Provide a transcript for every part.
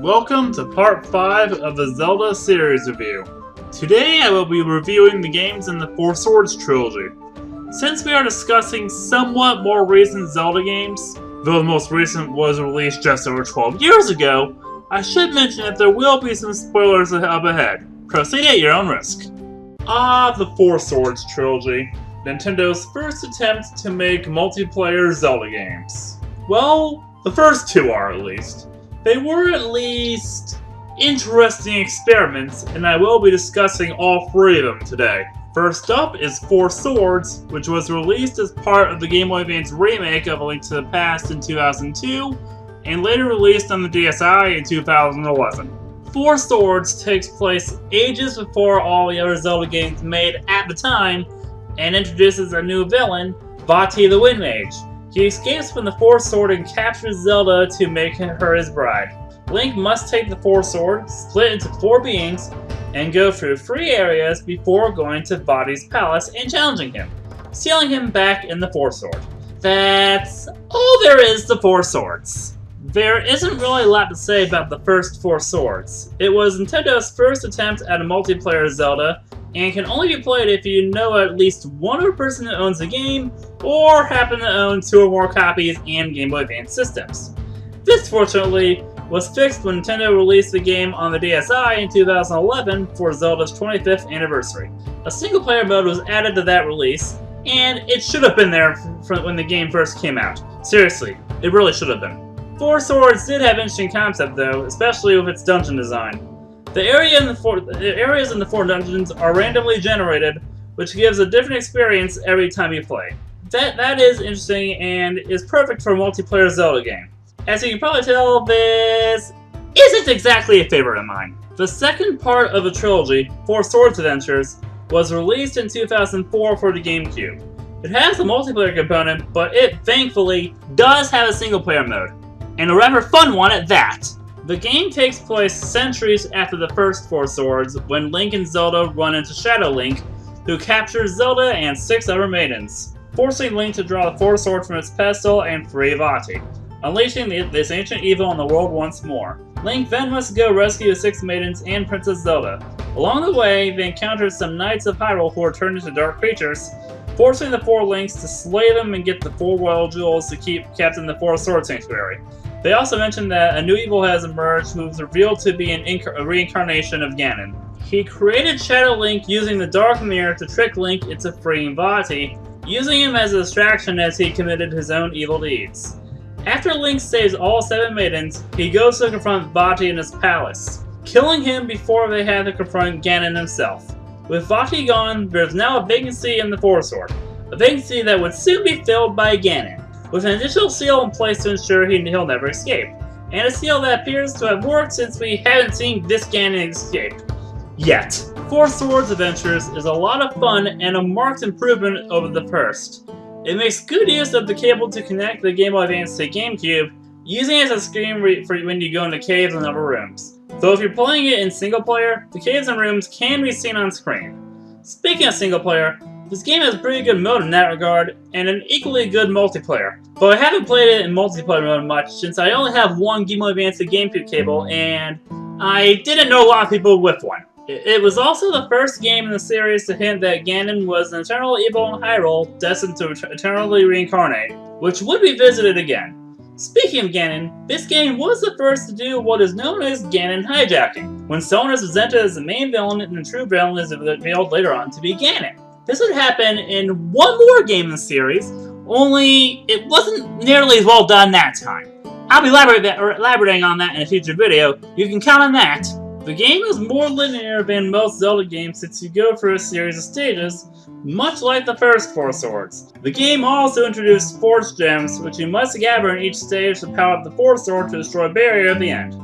Welcome to part 5 of the Zelda series review. Today I will be reviewing the games in the Four Swords Trilogy. Since we are discussing somewhat more recent Zelda games, though the most recent was released just over 12 years ago, I should mention that there will be some spoilers up ahead. Proceed at your own risk. The Four Swords Trilogy, Nintendo's first attempt to make multiplayer Zelda games. Well, the first two are at least. They were at least interesting experiments, and I will be discussing all three of them today. First up is Four Swords, which was released as part of the Game Boy Advance remake of A Link to the Past in 2002, and later released on the DSi in 2011. Four Swords takes place ages before all the other Zelda games made at the time, and introduces a new villain, Vati the Wind Mage. He escapes from the Four Sword and captures Zelda to make her his bride. Link must take the Four Swords, split into 4 beings, and go through 3 areas before going to Vati's palace and challenging him, sealing him back in the Four Sword. That's all there is to Four Swords. There isn't really a lot to say about the first Four Swords. It was Nintendo's first attempt at a multiplayer Zelda, and can only be played if you know at least one other person who owns the game, or happen to own 2 or more copies and Game Boy Advance systems. This, fortunately, was fixed when Nintendo released the game on the DSi in 2011 for Zelda's 25th anniversary. A single-player mode was added to that release, and it should have been there when the game first came out. Seriously, it really should have been. Four Swords did have interesting concept though, especially with its dungeon design. The areas in the 4 dungeons are randomly generated, which gives a different experience every time you play. That is interesting and is perfect for a multiplayer Zelda game. As you can probably tell, this isn't exactly a favorite of mine. The second part of the trilogy, Four Swords Adventures, was released in 2004 for the GameCube. It has a multiplayer component, but it, thankfully, does have a single-player mode, and a rather fun one at that. The game takes place centuries after the first Four Swords, when Link and Zelda run into Shadow Link, who captures Zelda and 6 other maidens, forcing Link to draw the Four Swords from its pedestal and free Vati, unleashing this ancient evil on the world once more. Link then must go rescue the 6 maidens and Princess Zelda. Along the way, they encounter some Knights of Hyrule who are turned into dark creatures, forcing the 4 Links to slay them and get the 4 royal jewels to keep kept in the Four Sword Sanctuary. They also mentioned that a new evil has emerged who is revealed to be a reincarnation of Ganon. He created Shadow Link using the Dark Mirror to trick Link into freeing Vati, using him as a distraction as he committed his own evil deeds. After Link saves all 7 maidens, he goes to confront Vati in his palace, killing him before they have to confront Ganon himself. With Vati gone, there's now a vacancy in the Four Sword, a vacancy that would soon be filled by Ganon, with an additional seal in place to ensure he'll never escape, and a seal that appears to have worked since we haven't seen this Ganon escape yet. Four Swords Adventures is a lot of fun and a marked improvement over the first. It makes good use of the cable to connect the Game Boy Advance to GameCube, using it as a screen for when you go into caves and other rooms. Though if you're playing it in single player, the caves and rooms can be seen on screen. Speaking of single player, this game has pretty good mode in that regard, and an equally good multiplayer. But I haven't played it in multiplayer mode much, since I only have one Game Boy Advance to GameCube cable, and I didn't know a lot of people with one. It was also the first game in the series to hint that Ganon was an eternal evil in Hyrule, destined to eternally reincarnate, which would be visited again. Speaking of Ganon, this game was the first to do what is known as Ganon hijacking, when someone is presented as the main villain and the true villain is revealed later on to be Ganon. This would happen in one more game in the series, only it wasn't nearly as well done that time. I'll be elaborating on that in a future video, you can count on that. The game is more linear than most Zelda games since you go through a series of stages, much like the first Four Swords. The game also introduced Force Gems, which you must gather in each stage to power up the Fourth Sword to destroy a barrier at the end.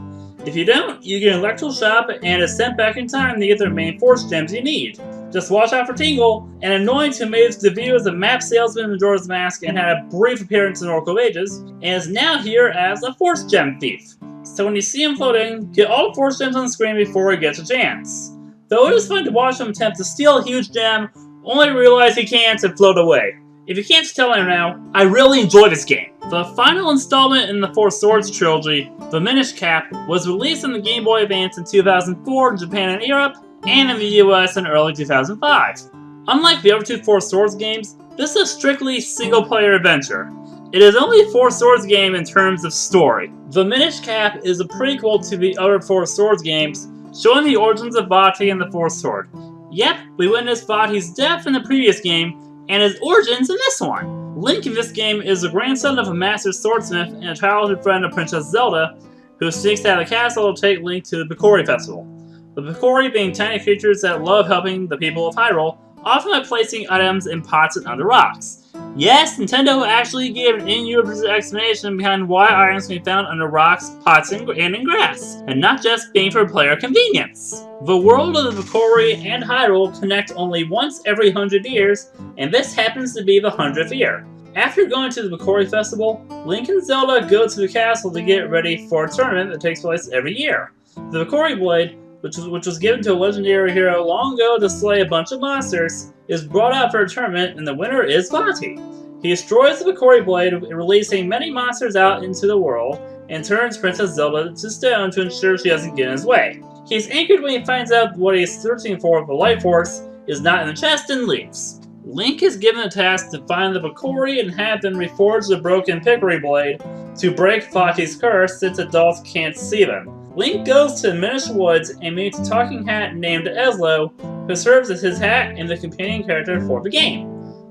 If you don't, you get an electrical shock and is sent back in time to get the remaining Force Gems you need. Just watch out for Tingle, an annoyance who made his debut as a map salesman in Majora's Mask and had a brief appearance in Oracle of Ages, and is now here as a Force Gem thief. So when you see him floating, get all the Force Gems on the screen before he gets a chance. Though it is fun to watch him attempt to steal a huge gem, only to realize he can't and float away. If you can't tell right now, I really enjoy this game. The final installment in the Four Swords Trilogy, the Minish Cap, was released on the Game Boy Advance in 2004 in Japan and Europe, and in the US in early 2005. Unlike the other two Four Swords games, this is a strictly single-player adventure. It is only a Four Swords game in terms of story. The Minish Cap is a prequel to the other Four Swords games, showing the origins of Vaati and the Fourth Sword. Yep, we witnessed Vaati's death in the previous game, and his origins in this one. Link in this game is the grandson of a master swordsmith and a childhood friend of Princess Zelda, who sneaks out of the castle to take Link to the Picori Festival. The Picori being tiny creatures that love helping the people of Hyrule, often by placing items in pots and under rocks. Yes, Nintendo actually gave an in-universe explanation behind why items can be found under rocks, pots, and in grass, and not just being for player convenience. The world of the Picori and Hyrule connect only once every 100 years, and this happens to be the 100th year. After going to the Picori Festival, Link and Zelda go to the castle to get ready for a tournament that takes place every year. The Picori Blade, which was given to a legendary hero long ago to slay a bunch of monsters, is brought out for a tournament, and the winner is Vaati. He destroys the Picori Blade, releasing many monsters out into the world, and turns Princess Zelda to stone to ensure she doesn't get in his way. He's angered when he finds out what he's searching for, the Light Force, is not in the chest and leaves. Link is given a task to find the Picori and have them reforge the broken Picori Blade to break Vaati's curse since adults can't see them. Link goes to the Minish Woods and meets a talking hat named Ezlo, who serves as his hat and the companion character for the game.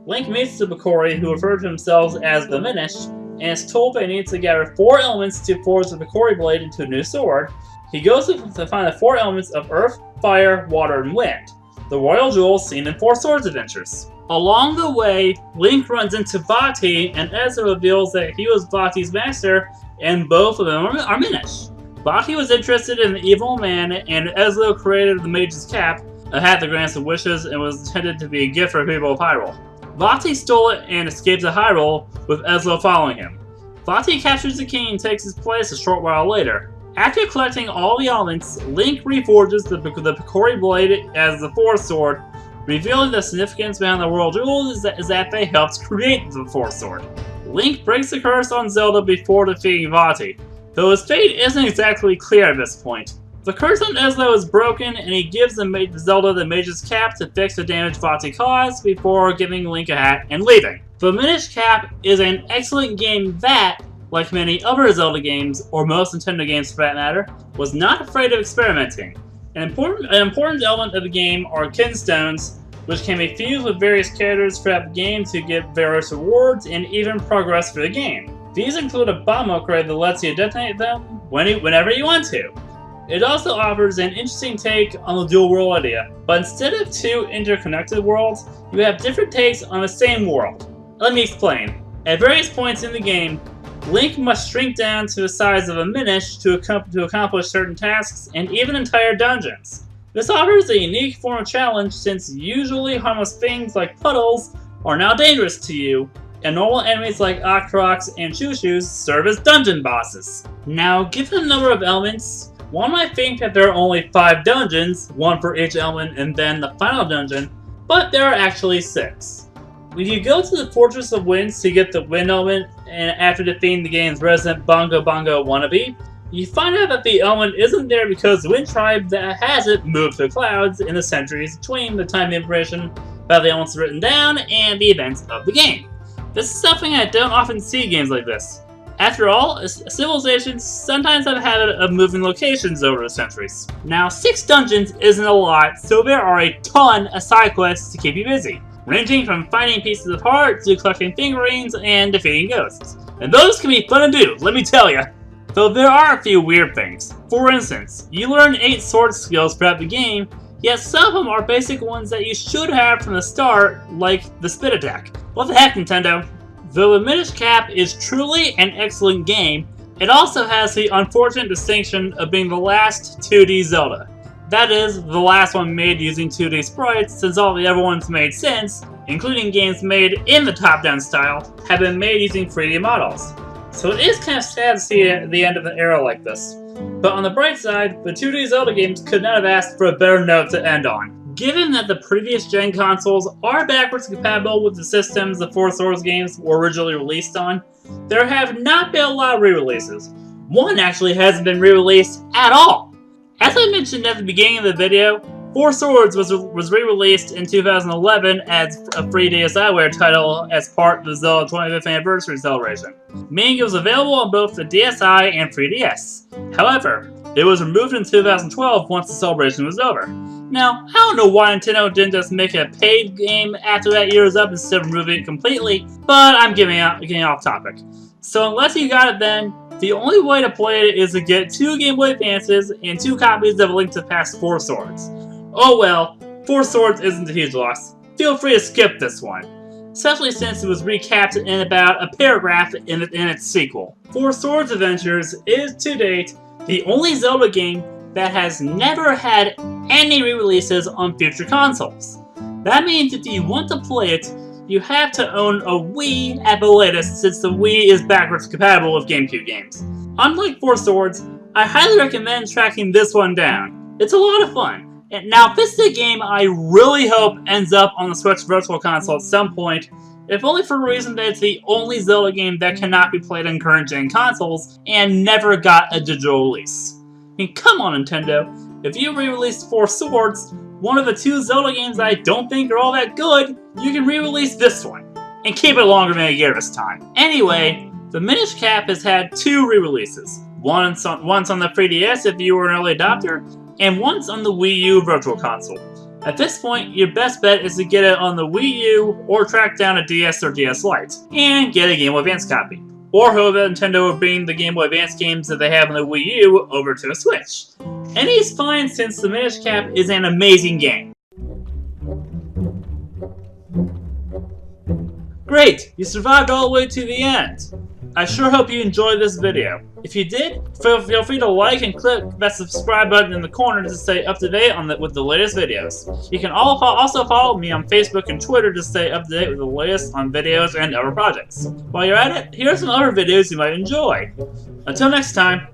Link meets the Picori, who refer to themselves as the Minish, and is told they need to gather 4 elements to forge the Picori Blade into a new sword. He goes to find the 4 elements of Earth, Fire, Water, and Wind, the royal jewels seen in Four Swords Adventures. Along the way, Link runs into Vaati, and Ezlo reveals that he was Vaati's master, and both of them are Minish. Vaati was interested in the evil man, and Ezlo created the Mage's Cap, a hat that grants wishes and was intended to be a gift for people of Hyrule. Vaati stole it and escaped to Hyrule, with Ezlo following him. Vaati captures the king and takes his place a short while later. After collecting all the elements, Link reforges the Picori Blade as the Fourth Sword, revealing the significance behind the Royal Jewels is that they helped create the Fourth Sword. Link breaks the curse on Zelda before defeating Vaati, though his fate isn't exactly clear at this point. The curse on Ezlo is broken, and he gives Zelda the Mage's Cap to fix the damage Vaati caused before giving Link a hat and leaving. The Minish Cap is an excellent game that, like many other Zelda games, or most Nintendo games for that matter, was not afraid of experimenting. An important element of the game are kinstones, which can be fused with various characters throughout the game to get various rewards and even progress through the game. These include a bomb upgrade that lets you detonate them whenever you want to. It also offers an interesting take on the dual world idea, but instead of 2 interconnected worlds, you have different takes on the same world. Let me explain. At various points in the game, Link must shrink down to the size of a Minish to accomplish certain tasks and even entire dungeons. This offers a unique form of challenge since usually harmless things like puddles are now dangerous to you, and normal enemies like Octrox and Choo-Choos serve as dungeon bosses. Now, given the number of elements, one might think that there are only 5 dungeons, 1 for each element and then the final dungeon, but there are actually 6. When you go to the Fortress of Winds to get the Wind element, and after defeating the game's resident Bongo Bongo wannabe, you find out that the element isn't there because the Wind Tribe that has it moved to the clouds in the centuries between the time the information about the elements written down and the events of the game. This is something I don't often see in games like this. After all, civilizations sometimes have a habit of moving locations over the centuries. Now, 6 dungeons isn't a lot, so there are a ton of side quests to keep you busy, ranging from finding pieces of heart to collecting figurines and defeating ghosts. And those can be fun to do, let me tell ya! Though there are a few weird things. For instance, you learn 8 sword skills throughout the game, yet some of them are basic ones that you should have from the start, like the spit attack. What the heck, Nintendo? Though the Minish Cap is truly an excellent game, it also has the unfortunate distinction of being the last 2D Zelda. That is, the last one made using 2D sprites, since all the other ones made since, including games made in the top-down style, have been made using 3D models. So it is kind of sad to see the end of an era like this. But on the bright side, the 2D Zelda games could not have asked for a better note to end on. Given that the previous gen consoles are backwards compatible with the systems the Four Swords games were originally released on, there have not been a lot of re-releases. One actually hasn't been re-released at all. As I mentioned at the beginning of the video, Four Swords was re-released in 2011 as a free DSiWare title as part of the Zelda 25th Anniversary celebration, meaning it was available on both the DSi and 3DS. However, it was removed in 2012 once the celebration was over. Now, I don't know why Nintendo didn't just make a paid game after that year was up instead of removing it completely, but I'm getting off topic. So unless you got it then, the only way to play it is to get 2 Game Boy Advances and 2 copies of A Link to the Past Four Swords. Oh well, Four Swords isn't a huge loss. Feel free to skip this one, especially since it was recapped in about a paragraph in its sequel. Four Swords Adventures is, to date, the only Zelda game that has never had any re-releases on future consoles. That means if you want to play it, you have to own a Wii at the latest, since the Wii is backwards compatible with GameCube games. Unlike Four Swords, I highly recommend tracking this one down. It's a lot of fun. And now, this is a game I really hope ends up on the Switch Virtual Console at some point, if only for the reason that it's the only Zelda game that cannot be played on current-gen consoles and never got a digital release. I mean, come on, Nintendo. If you re-released Four Swords, one of the 2 Zelda games I don't think are all that good, you can re-release this one, and keep it longer than a year this time. Anyway, the Minish Cap has had 2 re-releases. Once on the 3DS if you were an early adopter, and once on the Wii U Virtual Console. At this point, your best bet is to get it on the Wii U or track down a DS or DS Lite, and get a Game Boy Advance copy. Or hope that Nintendo will bring the Game Boy Advance games that they have on the Wii U over to a Switch. Any is fine since the Minish Cap is an amazing game. Great! You survived all the way to the end! I sure hope you enjoyed this video. If you did, feel free to like and click that subscribe button in the corner to stay up to date with the latest videos. You can also follow me on Facebook and Twitter to stay up to date with the latest on videos and other projects. While you're at it, here are some other videos you might enjoy. Until next time.